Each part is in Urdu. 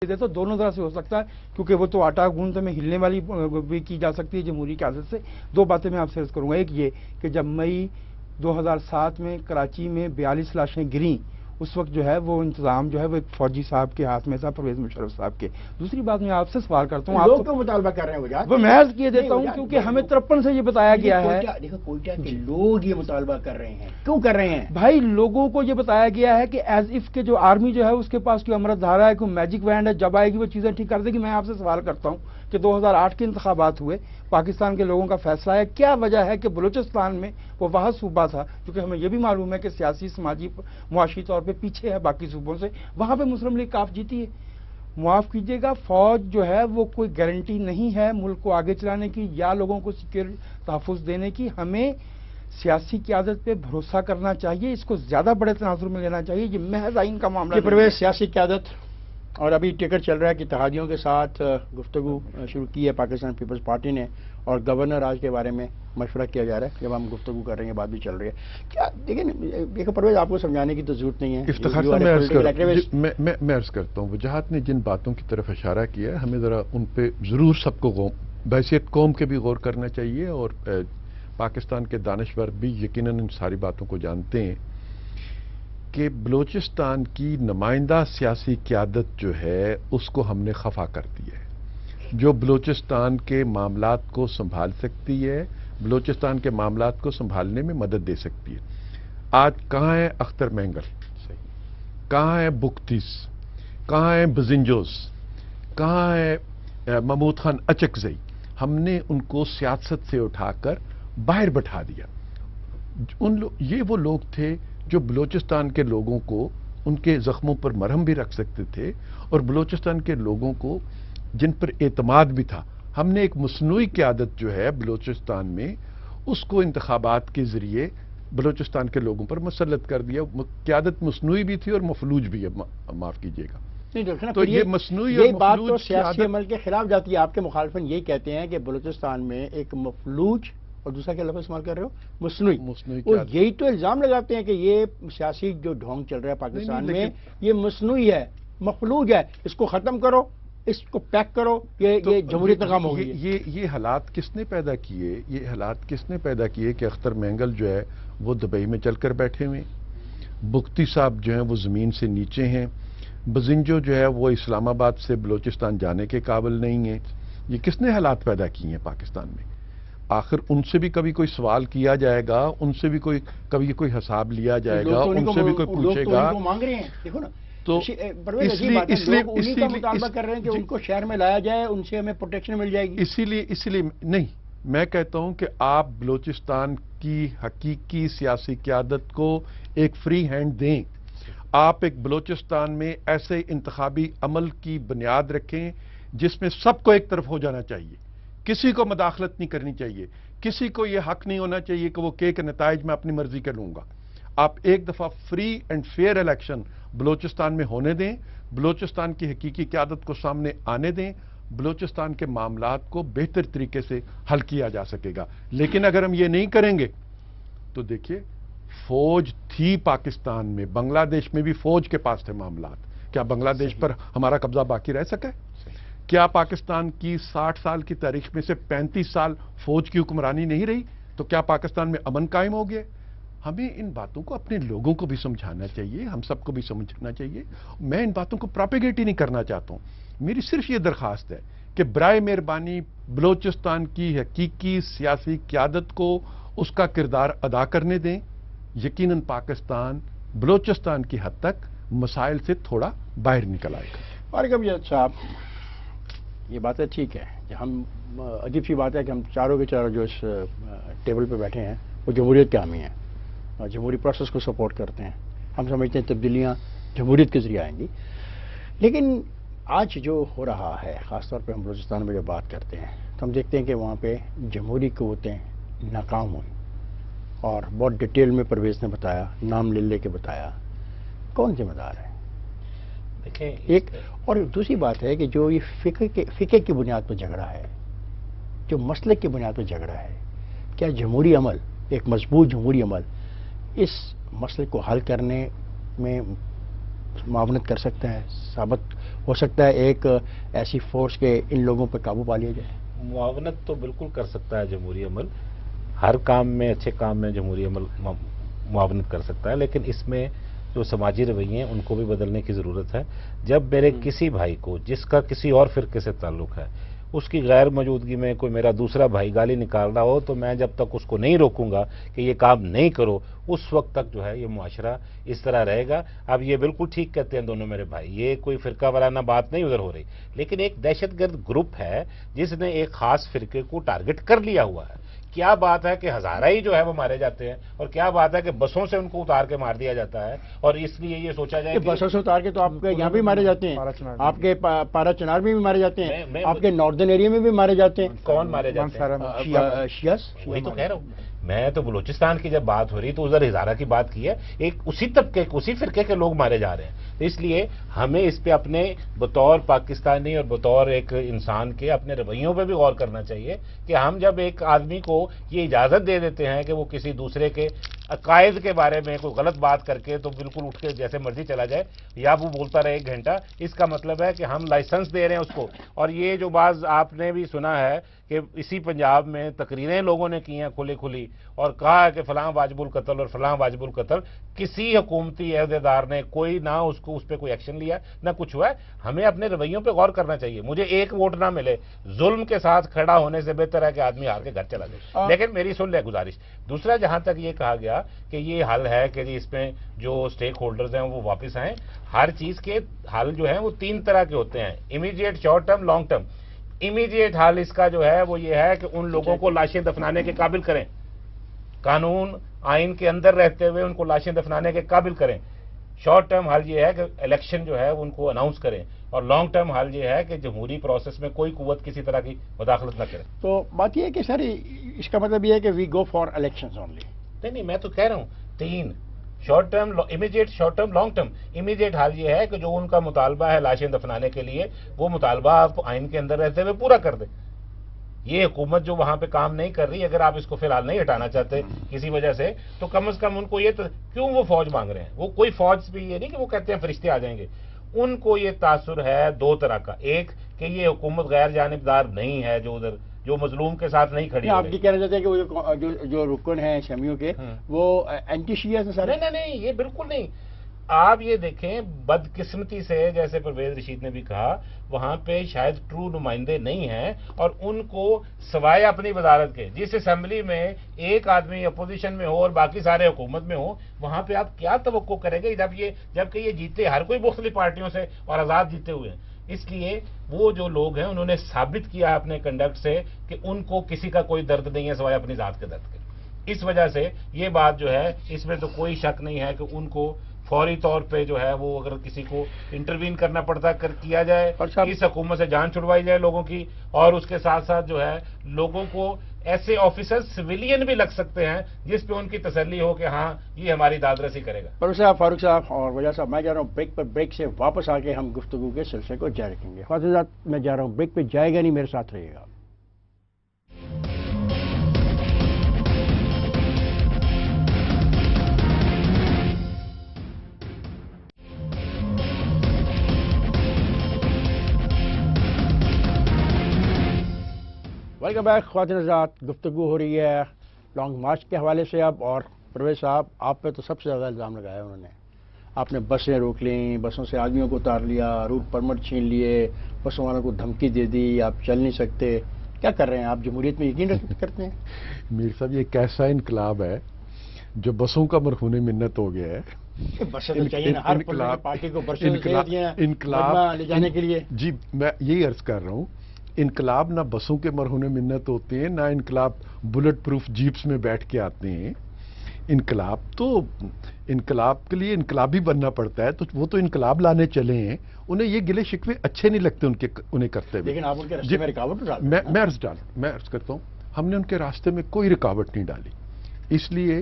دے تو دونوں طرح سے ہو سکتا ہے، کیونکہ وہ تو آٹا گوندتے میں ہلنے والی بھی کی جا سکتی ہے جمہوری قیادت سے. دو باتیں میں آپ سے عرض کروں گا. ایک یہ کہ جب مئی 2007 میں کراچی میں 42 لاشیں گریں، اس وقت جو ہے وہ انتظام جو ہے وہ ایک فوجی صاحب کے ہاتھ میں تھا، پرویز مشرف صاحب کے. دوسری بات میں آپ سے سوال کرتا ہوں، لوگ کیوں مطالبہ کر رہے ہیں وجاہت؟ وہ میں عرض کیے دیتا ہوں کیونکہ ہمیں 53 سے یہ بتایا گیا ہے. دیکھو کوئٹہ کے لوگ یہ مطالبہ کر رہے ہیں، کیوں کر رہے ہیں بھائی؟ لوگوں کو یہ بتایا گیا ہے کہ ایز اف کہ جو آرمی جو ہے اس کے پاس کوئی امرت دھارا ہے، کوئی میجک وینڈ ہے، جب آئے گی وہ چیزیں ٹھیک کر دے گی. میں آپ سے سوال کرتا ہوں کہ 2008 کے انتخابات ہوئے، پاکستان کے لوگوں کا فیصلہ ہے، کیا وجہ ہے کہ بلوچستان میں وہ واحد صوبہ تھا، کیونکہ ہمیں یہ بھی معلوم ہے کہ سیاسی، سماجی، معاشی طور پہ پیچھے ہے باقی صوبوں سے، وہاں پہ مسلم لیگ کاف جیتی ہے. معاف کیجیے گا، فوج جو ہے وہ کوئی گارنٹی نہیں ہے ملک کو آگے چلانے کی یا لوگوں کو سیکورٹی تحفظ دینے کی. ہمیں سیاسی قیادت پہ بھروسہ کرنا چاہیے، اس کو زیادہ بڑے تناظر میں لینا چاہیے. یہ محض آئین کا معاملہ یہ نہیں پرویز ہے. سیاسی قیادت، اور ابھی ٹکٹ چل رہا ہے کہ اتحادیوں کے ساتھ گفتگو شروع کی ہے پاکستان پیپلز پارٹی نے، اور گورنر راج کے بارے میں مشورہ کیا جا رہا ہے. جب ہم گفتگو کر رہے ہیں، بات بھی چل رہی ہے. کیا دیکھیں پرویز، آپ کو سمجھانے کی تو ضرورت نہیں ہے. افتخار صاحب میں عرض کرتا ہوں، وجاہت نے جن باتوں کی طرف اشارہ کیا ہے، ہمیں ذرا ان پہ ضرور سب کو بحیثیت قوم کے بھی غور کرنا چاہیے، اور پاکستان کے دانشور بھی یقیناً ان ساری باتوں کو جانتے ہیں کہ بلوچستان کی نمائندہ سیاسی قیادت جو ہے اس کو ہم نے خفا کر دیا ہے، جو بلوچستان کے معاملات کو سنبھال سکتی ہے، بلوچستان کے معاملات کو سنبھالنے میں مدد دے سکتی ہے. آج کہاں ہے اختر مینگل، کہاں ہے بختیس، کہاں ہے بزنجوز، کہاں ہے محمود خان اچکزئی؟ ہم نے ان کو سیاست سے اٹھا کر باہر بٹھا دیا. یہ وہ لوگ تھے جو بلوچستان کے لوگوں کو ان کے زخموں پر مرہم بھی رکھ سکتے تھے، اور بلوچستان کے لوگوں کو جن پر اعتماد بھی تھا. ہم نے ایک مصنوعی قیادت جو ہے بلوچستان میں، اس کو انتخابات کے ذریعے بلوچستان کے لوگوں پر مسلط کر دیا. قیادت مصنوعی بھی تھی اور مفلوج بھی ہے، معاف کیجیے گا. تو یہ مصنوعی یہ بات تو سیاسی عمل کے خلاف جاتی ہے. آپ کے مخالفین یہی کہتے ہیں کہ بلوچستان میں ایک مفلوج، اور دوسرا کیا لفظ استعمال کر رہے ہو، مصنوعی، اور یہی تو الزام لگاتے ہیں کہ یہ سیاسی جو ڈھونگ چل رہا ہے پاکستان میں، یہ مصنوعی ہے، مفلوج ہے. اس کو ختم کرو، اس کو پیک کرو. یہ جمہوریت ناکام ہو گئی. یہ حالات کس نے پیدا کیے؟ یہ حالات کس نے پیدا کیے کہ اختر مینگل جو ہے وہ دبئی میں چل کر بیٹھے ہوئے، بگٹی صاحب جو ہیں وہ زمین سے نیچے ہیں، بزنجو جو ہے وہ اسلام آباد سے بلوچستان جانے کے قابل نہیں ہیں. یہ کس نے حالات پیدا کیے ہیں پاکستان میں؟ آخر ان سے بھی کبھی کوئی سوال کیا جائے گا، ان سے بھی کبھی کوئی حساب لیا جائے گا، ان سے بھی کوئی پوچھے گا. لوگ مانگ رہے ہیں. دیکھو نا، تو اس لیے مطالبہ کر رہے ہیں کہ ان کو شہر میں لایا جائے، ان سے ہمیں پروٹیکشن مل جائے گی. اسی لیے نہیں، میں کہتا ہوں کہ آپ بلوچستان کی حقیقی سیاسی قیادت کو ایک فری ہینڈ دیں. آپ ایک بلوچستان میں ایسے انتخابی عمل کی بنیاد رکھیں جس میں سب کو ایک طرف ہو جانا چاہیے، کسی کو مداخلت نہیں کرنی چاہیے، کسی کو یہ حق نہیں ہونا چاہیے کہ وہ کے نتائج میں اپنی مرضی کے لوں گا. آپ ایک دفعہ free and fair election Balochistan میں ہونے دیں، بلوچستان کی حقیقی قیادت کو سامنے آنے دیں، بلوچستان کے معاملات کو بہتر طریقے سے حل کیا جا سکے گا. لیکن اگر ہم یہ نہیں کریں گے تو دیکھیے، فوج تھی پاکستان میں، بنگلہ دیش میں بھی فوج کے پاس تھے معاملات. کیا بنگلہ دیش پر ہمارا قبضہ باقی رہ سکا ہے؟ کیا پاکستان کی 60 سال کی تاریخ میں سے 35 سال فوج کی حکمرانی نہیں رہی؟ تو کیا پاکستان میں امن قائم ہو گیا؟ ہمیں ان باتوں کو اپنے لوگوں کو بھی سمجھانا چاہیے، ہم سب کو بھی سمجھنا چاہیے. میں ان باتوں کو پراپیگیٹ ہی نہیں کرنا چاہتا ہوں. میری صرف یہ درخواست ہے کہ برائے مہربانی بلوچستان کی حقیقی سیاسی قیادت کو اس کا کردار ادا کرنے دیں. یقیناً پاکستان بلوچستان کی حد تک مسائل سے تھوڑا باہر نکل آئے گا. اور کبھی صاحب، یہ باتیں ٹھیک ہے کہ ہم، عجیب سی بات ہے کہ ہم چاروں کے چاروں جو اس ٹیبل پہ بیٹھے ہیں وہ جمہوریت کے حامی ہیں اور جمہوری پروسیس کو سپورٹ کرتے ہیں. ہم سمجھتے ہیں تبدیلیاں جمہوریت کے ذریعے آئیں گی. لیکن آج جو ہو رہا ہے، خاص طور پہ ہم بلوچستان میں جو بات کرتے ہیں، تو ہم دیکھتے ہیں کہ وہاں پہ جمہوری قوتیں ناکام ہوئیں، اور بہت ڈیٹیل میں پرویز نے بتایا، نام لے کے بتایا. کون ذمہ دار ہے؟ ایک اور دوسری بات ہے کہ جو یہ فقہ کی بنیاد پر جھگڑا ہے، جو مسلک کی بنیاد پر جھگڑا ہے، کیا جمہوری عمل، ایک مضبوط جمہوری عمل اس مسئلے کو حل کرنے میں معاونت کر سکتا ہے، ثابت ہو سکتا ہے ایک ایسی فورس کے ان لوگوں پہ قابو پا لیا جائے؟ معاونت تو بالکل کر سکتا ہے جمہوری عمل، ہر کام میں، اچھے کام میں جمہوری عمل معاونت کر سکتا ہے، لیکن اس میں جو سماجی رویے ہیں ان کو بھی بدلنے کی ضرورت ہے۔ جب میرے کسی بھائی کو جس کا کسی اور فرقے سے تعلق ہے، اس کی غیر موجودگی میں کوئی میرا دوسرا بھائی گالی نکال رہا ہو، تو میں جب تک اس کو نہیں روکوں گا کہ یہ کام نہیں کرو، اس وقت تک جو ہے یہ معاشرہ اس طرح رہے گا۔ اب یہ بالکل ٹھیک کہتے ہیں دونوں میرے بھائی، یہ کوئی فرقہ وارانہ بات نہیں ادھر ہو رہی، لیکن ایک دہشت گرد گروپ ہے جس نے ایک خاص فرقے کو ٹارگٹ کر لیا ہوا ہے۔ کیا بات ہے کہ ہزارہ ہی جو ہے وہ مارے جاتے ہیں، اور کیا بات ہے کہ بسوں سے ان کو اتار کے مار دیا جاتا ہے، اور اس لیے یہ سوچا جائے کہ بسوں سے اتار کے تو آپ کے یہاں بھی مارے جاتے ہیں، آپ کے پارا چنار میں بھی مارے جاتے ہیں، آپ کے ناردرن ایریا میں بھی مارے جاتے ہیں۔ کون مارے جاتے ہیں؟ شیعہ، وہی تو کہہ رہا ہوں میں، تو بلوچستان کی جب بات ہو رہی تو ادھر ہزارہ کی بات کی ہے، ایک اسی طبقے اسی فرقے کے لوگ مارے جا رہے ہیں۔ اس لیے ہمیں اس پہ اپنے بطور پاکستانی اور بطور ایک انسان کے اپنے رویوں پہ بھی غور کرنا چاہیے کہ ہم جب ایک آدمی کو یہ اجازت دے دیتے ہیں کہ وہ کسی دوسرے کے عقائد کے بارے میں کوئی غلط بات کر کے تو بالکل اٹھ کے جیسے مرضی چلا جائے یا وہ بولتا رہے 1 گھنٹہ، اس کا مطلب ہے کہ ہم لائسنس دے رہے ہیں اس کو۔ اور یہ جو بعض آپ نے بھی سنا ہے کہ اسی پنجاب میں تقریریں لوگوں نے کی ہیں کھلی اور کہا ہے کہ فلاں واجب القتل اور فلاں واجب القتل، کسی حکومتی عہدیدار نے کوئی نہ اس پہ کوئی ایکشن لیا نہ کچھ ہوا ہے۔ ہمیں اپنے رویوں پہ غور کرنا چاہیے۔ مجھے 1 ووٹ نہ ملے، ظلم کے ساتھ کھڑا ہونے سے بہتر ہے کہ آدمی ہار کے گھر چلا جائے۔ لیکن میری سن لے گزارش دوسرا، جہاں تک یہ کہا گیا کہ یہ حل ہے کہ اس میں جو سٹیک ہولڈرز ہیں وہ واپس آئیں، ہر چیز کے حل جو ہیں وہ 3 طرح کے ہوتے ہیں، immediate, short term, long term. Immediate حل اس کا جو ہے وہ یہ ہے کہ ان لوگوں کو لاشیں دفنانے کے قابل کریں، قانون آئین کے اندر رہتے ہوئے ان کو لاشیں دفنانے کے قابل کریں۔ شارٹ ٹرم حل یہ ہے کہ الیکشن جو ہے ان کو اناؤنس کریں، اور لانگ ٹرم حل یہ ہے کہ جمہوری پروسیس میں کوئی قوت کسی طرح کی مداخلت نہ کرے۔ تو بات یہ ہے کہ سر اس کا مطلب یہ ہے کہ وی گو فار الیکشنز اونلی؟ نہیں، میں تو کہہ رہا ہوں 3 short term, immediate, short term, long term. Immediate حال یہ ہے کہ جو ان کا مطالبہ ہے لاشیں دفنانے کے لیے، وہ مطالبہ آپ آئین کے اندر رہتے ہوئے پورا کر دیں۔ یہ حکومت جو وہاں پہ کام نہیں کر رہی، اگر آپ اس کو فی الحال نہیں ہٹانا چاہتے کسی وجہ سے، تو کم از کم ان کو یہ کیوں وہ فوج مانگ رہے ہیں؟ وہ کوئی فوج بھی یہ نہیں کہ وہ کہتے ہیں فرشتے آ جائیں گے، ان کو یہ تاثر ہے 2 طرح کا۔ ایک کہ یہ حکومت غیر جانبدار نہیں ہے، جو ادھر جو مظلوم کے ساتھ نہیں کھڑی۔ آپ یہ کہنا چاہتے ہیں کہ وہ جو رکن ہیں شامیوں کے وہ اینٹی شیعہ ہیں سر؟ نہیں، یہ بالکل نہیں۔ آپ یہ دیکھیں بدقسمتی سے، جیسے پرویز رشید نے بھی کہا، وہاں پہ شاید ٹرو نمائندے نہیں ہیں، اور ان کو سوائے اپنی وزارت کے، جس اسمبلی میں ایک آدمی اپوزیشن میں ہو اور باقی سارے حکومت میں ہو، وہاں پہ آپ کیا توقع کریں گے جبکہ یہ جیتے ہر کوئی مختلف پارٹیوں سے اور آزاد جیتے ہوئے ہیں۔ اس لیے وہ جو لوگ ہیں انہوں نے ثابت کیا ہے اپنے کنڈکٹ سے کہ ان کو کسی کا کوئی درد نہیں ہے سوائے اپنی ذات کے درد کے۔ اس وجہ سے یہ بات جو ہے اس میں تو کوئی شک نہیں ہے کہ ان کو فوری طور پہ جو ہے وہ اگر کسی کو انٹروین کرنا پڑتا ہے کیا جائے، اس حکومت سے جان چھڑوائی جائے لوگوں کی، اور اس کے ساتھ ساتھ جو ہے لوگوں کو ایسے آفیسر سویلین بھی لگ سکتے ہیں جس پہ ان کی تسلی ہو کہ ہاں یہ ہماری داد رسی کرے گا۔ پروفیسر صاحب، فاروق صاحب اور وجہ صاحب، میں جا رہا ہوں بریک پر، بریک سے واپس آ کے ہم گفتگو کے سلسلے کو جاری رکھیں گے۔ خواجہ صاحب میں جا رہا ہوں بریک پہ، جائے گا نہیں، میرے ساتھ رہیے گا۔ ویلکم بیک خواتین حضرات، گفتگو ہو رہی ہے لانگ مارچ کے حوالے سے اب، اور پرویز صاحب آپ پہ تو سب سے زیادہ الزام لگایا انہوں نے، آپ نے بسیں روک لیں، بسوں سے آدمیوں کو اتار لیا، روٹ پرمٹ چھین لیے، بسوں والوں کو دھمکی دے دی، آپ چل نہیں سکتے۔ کیا کر رہے ہیں آپ؟ جمہوریت میں یقین کرتے ہیں؟ میر صاحب یہ کیسا انقلاب ہے جو بسوں کا مرہون منت ہو گیا ہے؟ بسیں تو چاہیے نا، ہر پارٹی کو بسیں انقلاب لے جانے کے لیے۔ جی میں یہی عرض کر رہا ہوں، انقلاب نہ بسوں کے مرہون منت ہوتے ہیں، نہ انقلاب بلٹ پروف جیپس میں بیٹھ کے آتے ہیں۔ انقلاب کے لیے انقلابی بننا پڑتا ہے، تو وہ تو انقلاب لانے چلے ہیں، انہیں یہ گلے شکوے اچھے نہیں لگتے انہیں کرتے ہوئے۔ لیکن آپ ان کے راستے میں رکاوٹ ڈالتے ہیں۔ میں عرض کرتا ہوں، ہم نے ان کے راستے میں کوئی رکاوٹ نہیں ڈالی، اس لیے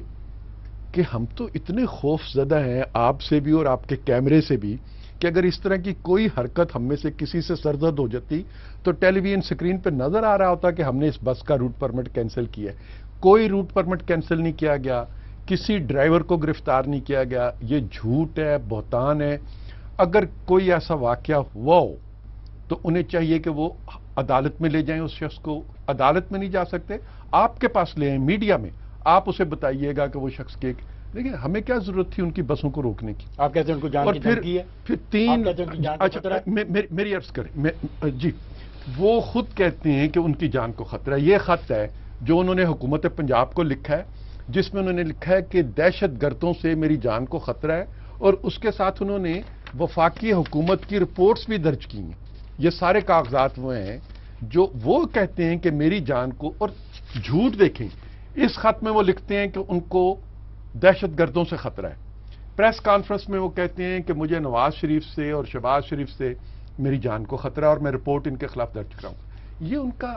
کہ ہم تو اتنے خوف زدہ ہیں آپ سے بھی اور آپ کے کیمرے سے بھی، کہ اگر اس طرح کی کوئی حرکت ہم میں سے کسی سے سرزد ہو جاتی تو ٹیلی ویژن سکرین پہ نظر آ رہا ہوتا کہ ہم نے اس بس کا روٹ پرمٹ کینسل کیا ہے۔ کوئی روٹ پرمٹ کینسل نہیں کیا گیا، کسی ڈرائیور کو گرفتار نہیں کیا گیا۔ یہ جھوٹ ہے، بہتان ہے۔ اگر کوئی ایسا واقعہ ہوا ہو تو انہیں چاہیے کہ وہ عدالت میں لے جائیں اس شخص کو. عدالت میں نہیں جا سکتے آپ کے پاس لے آئیں میڈیا میں, آپ اسے بتائیے گا کہ وہ شخص کے لیکن ہمیں کیا ضرورت تھی ان کی بسوں کو روکنے کی. آپ کہتے ہیں ان کو جان کی دھمکی ہے. پھر تین اچھا میری عرض کریں جی, وہ خود کہتے ہیں کہ ان کی جان کو خطرہ ہے. یہ خط ہے جو انہوں نے حکومت پنجاب کو لکھا ہے جس میں انہوں نے لکھا ہے کہ دہشت گردوں سے میری جان کو خطرہ ہے, اور اس کے ساتھ انہوں نے وفاقی حکومت کی رپورٹس بھی درج کی ہیں. یہ سارے کاغذات وہ ہیں جو وہ کہتے ہیں کہ میری جان کو, اور جھوٹ دیکھیں اس خط میں وہ لکھتے ہیں کہ ان کو دہشت گردوں سے خطرہ ہے. پریس کانفرنس میں وہ کہتے ہیں کہ مجھے نواز شریف سے اور شہباز شریف سے میری جان کو خطرہ ہے اور میں رپورٹ ان کے خلاف درج کراؤں. یہ ان کا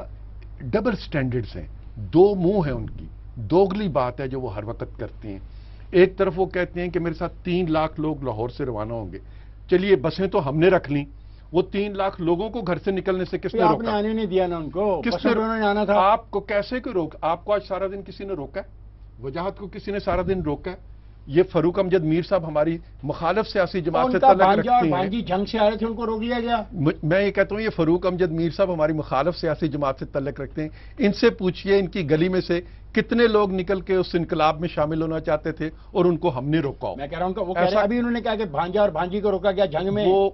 ڈبل سٹینڈرڈز ہیں, دو منہ ہیں ان کی, دوگلی بات ہے جو وہ ہر وقت کرتے ہیں. ایک طرف وہ کہتے ہیں کہ میرے ساتھ 3 لاکھ لوگ لاہور سے روانہ ہوں گے. چلیے بسیں تو ہم نے رکھ لیں, وہ 3 لاکھ لوگوں کو گھر سے نکلنے سے کس نے روکا؟ آپ نے آنے نہیں دیا نا ان کو, کس نے آنا تھا؟ آپ کو کیسے کوئی روک؟ آپ کو آج سارا دن کسی نے روکا ہے؟ وجاہت کو کسی نے سارا دن روکا ہے؟ یہ فاروق امجد میر صاحب ہماری مخالف سیاسی جماعت سے تعلق رکھتے ہیں. بانجی جنگ سے آ رہے تھے, ان کو روک دیا گیا. میں یہ کہتا ہوں یہ فاروق امجد میر صاحب ہماری مخالف سیاسی جماعت سے تعلق رکھتے ہیں. ان سے پوچھئے ان کی گلی میں سے کتنے لوگ نکل کے اس انقلاب میں شامل ہونا چاہتے تھے اور ان کو ہم نے روکا. میں کہہ رہا ہوں وہ ابھی انہوں نے کہا کہ بھانجا اور بھانجی کو روکا گیا جنگ میں. وہ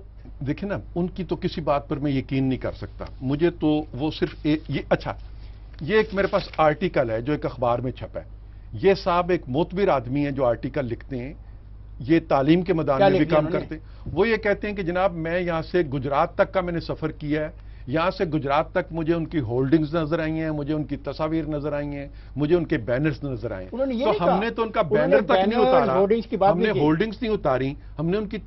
دیکھیں نا, ان کی تو کسی بات پر میں یقین نہیں کر سکتا. مجھے تو وہ صرف یہ اچھا, یہ ایک میرے پاس آرٹیکل ہے جو ایک اخبار میں چھپا ہے. یہ صاحب ایک معتبر آدمی ہیں جو آرٹیکل لکھتے ہیں, یہ تعلیم کے میدان میں بھی کام کرتے ہیں. وہ یہ کہتے ہیں کہ جناب میں یہاں سے گجرات تک کا میں نے سفر کیا ہے, یہاں سے گجرات تک مجھے ان کی ہولڈنگز نظر آئی ہیں, مجھے ان کی تصاویر نظر آئی ہیں, مجھے ان کے بینرز نظر آئے ہیں. تو ہم نے تو ان کا بینر تک نہیں اتارا, ہم نے ہولڈنگز نہیں اتاری, ہم نے ان کی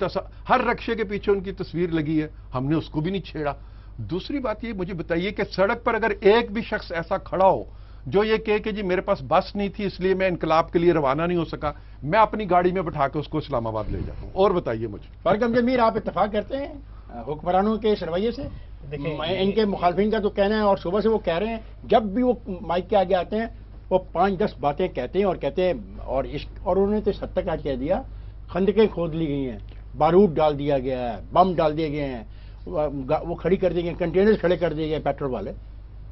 ہر رکشے کے پیچھے ان کی تصویر لگی ہے, ہم نے اس کو بھی نہیں چھیڑا. دوسری بات یہ مجھے بتائیے کہ سڑک پر اگر ایک بھی شخص ایسا کھڑا ہو جو یہ کہے کہ جی میرے پاس بس نہیں تھی اس لیے میں انقلاب کے لیے روانہ نہیں ہو سکا, میں اپنی گاڑی میں بٹھا کے اس کو اسلام آباد لے جاتا ہوں. اور بتائیے مجھے فاروق امجد میر, آپ اتفاق کرتے ہیں حکمرانوں کے اس رویے سے؟ ان کے مخالفین کا تو کہنا ہے, اور صبح سے وہ کہہ رہے ہیں جب بھی وہ مائک کے آگے آتے ہیں وہ 5-10 باتیں کہتے ہیں اور انہوں نے تو اس حد تک آج کہہ دیا خندقیں کھود لی گئی ہیں, بارود ڈال دیا گیا ہے, بم ڈال دیے گئے ہیں, وہ کھڑی کر دیے گئے, کنٹینر کھڑے کر دیے گئے پیٹرول والے.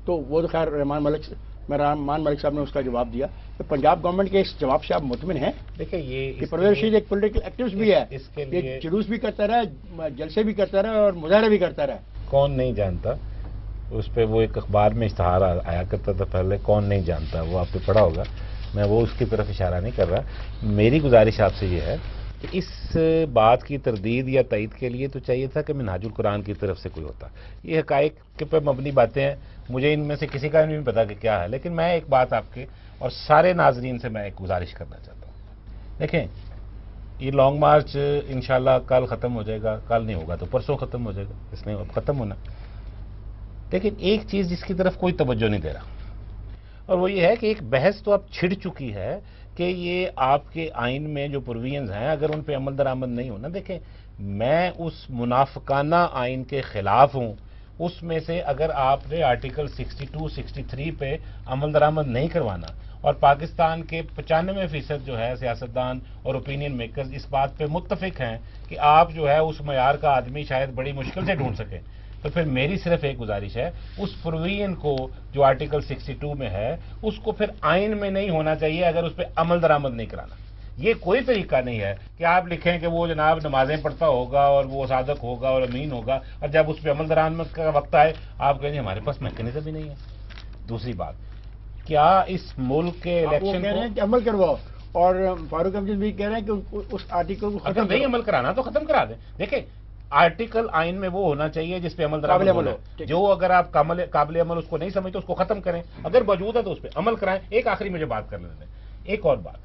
تو وہ تو خیر رحمان ملک صاحب نے اس کا جواب دیا. تو پنجاب گورنمنٹ کے اس جواب سے آپ مطمئن ہیں؟ دیکھیں یہ پرویز رشید ایک پولیٹیکل ایکٹیوسٹ بھی ہے, اس کے لیے جلوس بھی کرتا رہا, جلسے بھی کرتا رہا اور مظاہرے بھی کرتا رہا. کون نہیں جانتا, اس پہ وہ ایک اخبار میں اشتہار آیا کرتا تھا پہلے, کون نہیں جانتا, وہ آپ نے پڑھا ہوگا. میں وہ اس کی طرف اشارہ نہیں کر رہا. میری گزارش آپ سے یہ ہے کہ اس بات کی تردید یا تائید کے لیے تو چاہیے تھا کہ منہاج القرآن کی طرف سے کوئی ہوتا. یہ حقائق کے پر مبنی باتیں ہیں, مجھے ان میں سے کسی کا نہیں پتا کہ کیا ہے, لیکن میں ایک بات آپ کے اور سارے ناظرین سے میں ایک گزارش کرنا چاہتا ہوں. دیکھیں یہ لانگ مارچ انشاءاللہ کل ختم ہو جائے گا, کل نہیں ہوگا تو پرسوں ختم ہو جائے گا, اس نے اب ختم ہونا. لیکن ایک چیز جس کی طرف کوئی توجہ نہیں دے رہا, اور وہ یہ ہے کہ ایک بحث تو اب چھڑ چکی ہے کہ یہ آپ کے آئین میں جو پروویژنز ہیں اگر ان پہ عمل درآمد نہیں ہونا. دیکھیں میں اس منافقانہ آئین کے خلاف ہوں, اس میں سے اگر آپ نے آرٹیکل 62-63 پہ عمل درآمد نہیں کروانا, اور پاکستان کے 95% جو ہے سیاستدان اور اوپینین میکرز اس بات پہ متفق ہیں کہ آپ جو ہے اس معیار کا آدمی شاید بڑی مشکل سے ڈھونڈ سکیں, تو پھر میری صرف ایک گزارش ہے اس پروویژن کو جو آرٹیکل 62 میں ہے اس کو پھر آئین میں نہیں ہونا چاہیے اگر اس پہ عمل درآمد نہیں کرانا. یہ کوئی طریقہ نہیں ہے کہ آپ لکھیں کہ وہ جناب نمازیں پڑھتا ہوگا اور وہ صادق ہوگا اور امین ہوگا, اور جب اس پہ عمل درآمد کا وقت آئے آپ کہیں ہمارے پاس میکینزم ہی نہیں ہے. دوسری بات, کیا اس ملک کے الیکشن کہہ رہے ہیں کہ عمل کرواؤ, اور فاروق امجد بھی کہہ رہے ہیں کہ اس آرٹیکل کو ختم نہیں عمل کرانا تو ختم کرا دیں. دیکھیں آرٹیکل آئین میں وہ ہونا چاہیے جس پہ عمل درآمد ہو, جو اگر آپ قابل عمل اس کو نہیں سمجھتے اس کو ختم کریں, اگر موجود ہے تو اس پہ عمل کرائیں. ایک آخری مجھے بات کر لینے دیں, ایک اور بات,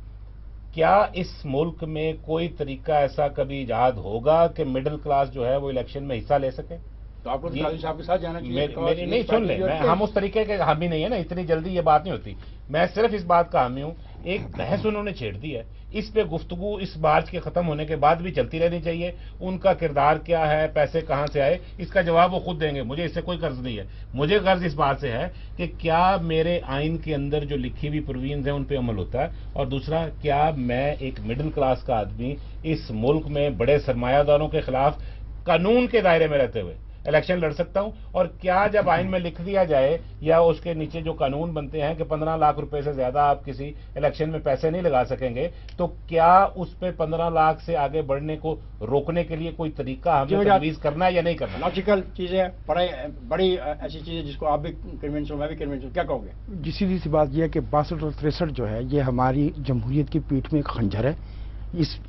کیا اس ملک میں کوئی طریقہ ایسا کبھی ایجاد ہوگا کہ مڈل کلاس جو ہے وہ الیکشن میں حصہ لے سکے؟ تو آپ کو تعلیم صاحب کے ساتھ جانا چاہیے. میری نہیں سن لیں, ہم اس طریقے کے حامی نہیں ہے نا, اتنی جلدی یہ بات نہیں ہوتی. میں صرف اس بات کا حامی ہوں, ایک بحث انہوں نے چھیڑ دی ہے, اس پہ گفتگو اس مارچ کے ختم ہونے کے بعد بھی چلتی رہنی چاہیے. ان کا کردار کیا ہے, پیسے کہاں سے آئے, اس کا جواب وہ خود دیں گے. مجھے اس سے کوئی قرض نہیں ہے. مجھے قرض اس بات سے ہے کہ کیا میرے آئین کے اندر جو لکھی ہوئی پرووینز ہیں ان پہ عمل ہوتا ہے, اور دوسرا کیا میں ایک مڈل کلاس کا آدمی اس ملک میں بڑے سرمایہ داروں کے خلاف قانون کے دائرے میں رہتے ہوئے الیکشن لڑ سکتا ہوں. اور کیا جب آئین میں لکھ دیا جائے یا اس کے نیچے جو قانون بنتے ہیں کہ 15 لاکھ روپے سے زیادہ آپ کسی الیکشن میں پیسے نہیں لگا سکیں گے, تو کیا اس پہ 15 لاکھ سے آگے بڑھنے کو روکنے کے لیے کوئی طریقہ ہمیں تجویز کرنا ہے یا نہیں کرنا؟ لاجیکل چیزیں بڑی ایسی چیزیں جس کو آپ بھی کنونس ہو, میں بھی کنونس ہوں, کیا کہو گے؟ جی سیدھی سی بات یہ ہے کہ 62 اور 63 جو ہے یہ ہماری جمہوریت کی پیٹھ میں ایک خنجر ہے.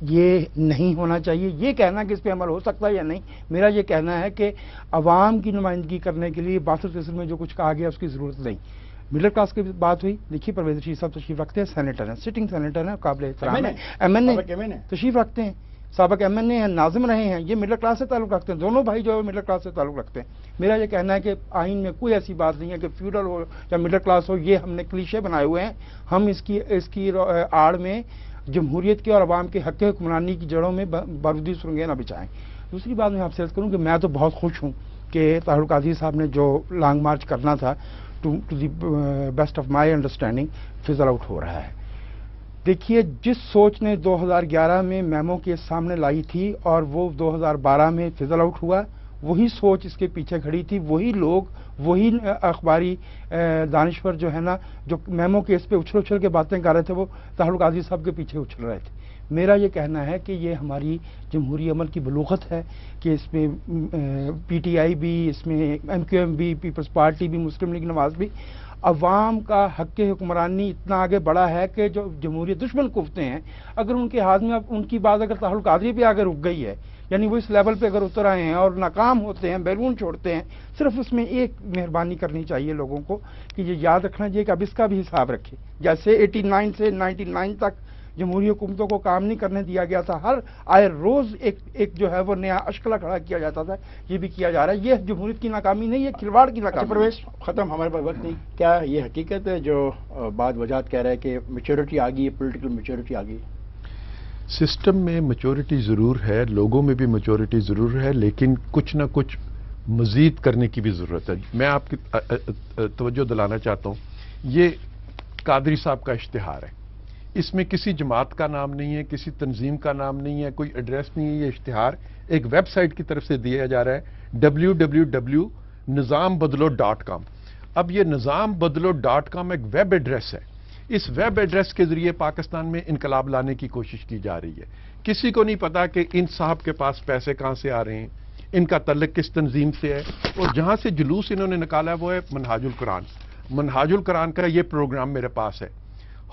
یہ نہیں ہونا چاہیے. یہ کہنا کہ اس پہ عمل ہو سکتا ہے یا نہیں, میرا یہ کہنا ہے کہ عوام کی نمائندگی کرنے کے لیے 62 میں جو کچھ کہا گیا اس کی ضرورت نہیں. مڈل کلاس کی بات ہوئی, دیکھیے پرویز رشید صاحب تشریف رکھتے ہیں, سینیٹر ہیں, سٹنگ سینیٹر ہیں, قابل احترام ہیں, ایم این اے تشریف رکھتے ہیں, سابق ایم این اے ہیں, ناظم رہے ہیں, یہ مڈل کلاس سے تعلق رکھتے ہیں. دونوں بھائی جو ہے مڈل کلاس سے تعلق رکھتے ہیں. میرا یہ کہنا ہے کہ آئین میں کوئی ایسی بات نہیں ہے کہ فیوڈل ہو یا مڈل کلاس ہو, یہ ہم نے کلیشے بنائے ہوئے ہیں. ہم اس کی آڑ میں جمہوریت کے اور عوام کے حق حکمرانی کی جڑوں میں بارودی سرنگیں نہ بچائیں. دوسری بات میں آپ سے عرض کروں کہ میں تو بہت خوش ہوں کہ طاہر القادری صاحب نے جو لانگ مارچ کرنا تھا to the best of my understanding fizzle out ہو رہا ہے. دیکھیے جس سوچ نے 2011 میں میمو کے سامنے لائی تھی اور وہ 2012 میں فزل آؤٹ ہوا, وہی سوچ اس کے پیچھے کھڑی تھی. وہی لوگ, وہی اخباری دانشور جو ہے نا, جو میمو کیس پہ اچھل اچھل کے باتیں کر رہے تھے, وہ طاہر القادری صاحب کے پیچھے اچھل رہے تھے. میرا یہ کہنا ہے کہ یہ ہماری جمہوری عمل کی بلوغت ہے کہ اس میں پی ٹی آئی بھی, اس میں ایم کیو ایم بھی, پیپلز پارٹی بھی, مسلم لیگ نواز بھی, عوام کا حق حکمرانی اتنا آگے بڑھا ہے کہ جو جمہوریت دشمن کفتے ہیں, اگر ان کے ہاتھ میں ان کی بات اگر طاہر القادری پہ آگے رک گئی ہے, یعنی وہ اس لیول پہ اگر اتر آئے ہیں اور ناکام ہوتے ہیں, بیرون چھوڑتے ہیں, صرف اس میں ایک مہربانی کرنی چاہیے لوگوں کو کہ یہ یاد رکھنا چاہیے کہ اب اس کا بھی حساب رکھے. جیسے 89 سے 99 تک جمہوری حکومتوں کو کام نہیں کرنے دیا گیا تھا, ہر آئے روز ایک جو ہے وہ نیا اشکلا کھڑا کیا جاتا تھا, یہ بھی کیا جا رہا ہے. یہ جمہوریت کی ناکامی نہیں, یہ کھلواڑ کی ناکامی. پرویز ختم, ہمارے پاس وقت نہیں. کیا یہ حقیقت ہے جو بعض وجہات کہہ رہے ہیں کہ میچورٹی آ گئی, پولیٹیکل میچورٹی آ گئی؟ سسٹم میں میچورٹی ضرور ہے, لوگوں میں بھی میچورٹی ضرور ہے, لیکن کچھ نہ کچھ مزید کرنے کی بھی ضرورت ہے. میں آپ کی توجہ دلانا چاہتا ہوں, یہ قادری صاحب کا اشتہار ہے, اس میں کسی جماعت کا نام نہیں ہے, کسی تنظیم کا نام نہیں ہے, کوئی ایڈریس نہیں ہے. یہ اشتہار ایک ویب سائٹ کی طرف سے دیا جا رہا ہے, www.nizambadlo.com. اب یہ nizambadlo.com ایک ویب ایڈریس ہے. اس ویب ایڈریس کے ذریعے پاکستان میں انقلاب لانے کی کوشش کی جا رہی ہے. کسی کو نہیں پتا کہ ان صاحب کے پاس پیسے کہاں سے آ رہے ہیں, ان کا تعلق کس تنظیم سے ہے, اور جہاں سے جلوس انہوں نے نکالا وہ ہے منہاج القرآن. منہاج القرآن کا یہ پروگرام میرے پاس ہے.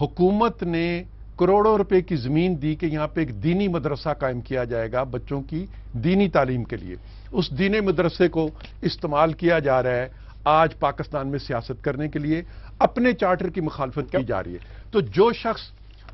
حکومت نے کروڑوں روپے کی زمین دی کہ یہاں پہ ایک دینی مدرسہ قائم کیا جائے گا بچوں کی دینی تعلیم کے لیے. اس دینی مدرسے کو استعمال کیا جا رہا ہے آج پاکستان میں سیاست کرنے کے لیے, اپنے چارٹر کی مخالفت کی جا رہی ہے. تو جو شخص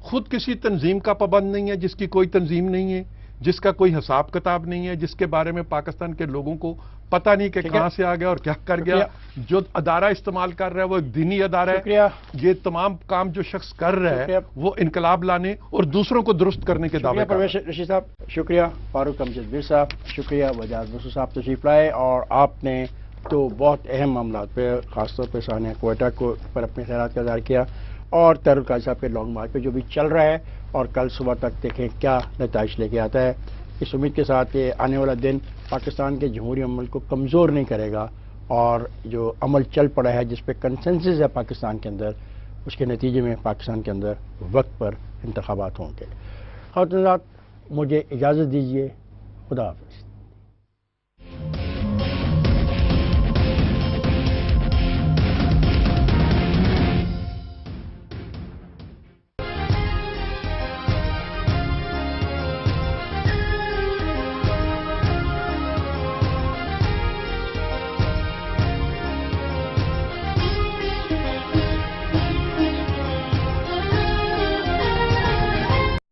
خود کسی تنظیم کا پابند نہیں ہے, جس کی کوئی تنظیم نہیں ہے, جس کا کوئی حساب کتاب نہیں ہے, جس کے بارے میں پاکستان کے لوگوں کو پتہ نہیں کہ کہاں سے آ گیا اور کیا کر گیا, جو ادارہ استعمال کر رہا ہے وہ ایک دینی ادارہ ہے. یہ تمام کام جو شخص کر رہا ہے وہ انقلاب لانے اور دوسروں کو درست کرنے کے دعوے. پرویز رشید صاحب شکریہ, فاروق امجد میر صاحب شکریہ, وجاہت بسو صاحب تشریف لائے, اور آپ نے تو بہت اہم معاملات پہ, خاص طور پہ سانحہ کوئٹہ کو پر اپنے خیالات کا اظہار کیا, اور طاہر القادری صاحب کے لانگ مارچ پہ جو بھی چل رہا ہے, اور کل صبح تک دیکھیں کیا نتائج لے کے آتا ہے. اس امید کے ساتھ کہ آنے والا دن پاکستان کے جمہوری عمل کو کمزور نہیں کرے گا, اور جو عمل چل پڑا ہے جس پہ کنسنسس ہے پاکستان کے اندر, اس کے نتیجے میں پاکستان کے اندر وقت پر انتخابات ہوں گے. خاتون حضرات مجھے اجازت دیجیے, خدا حافظ.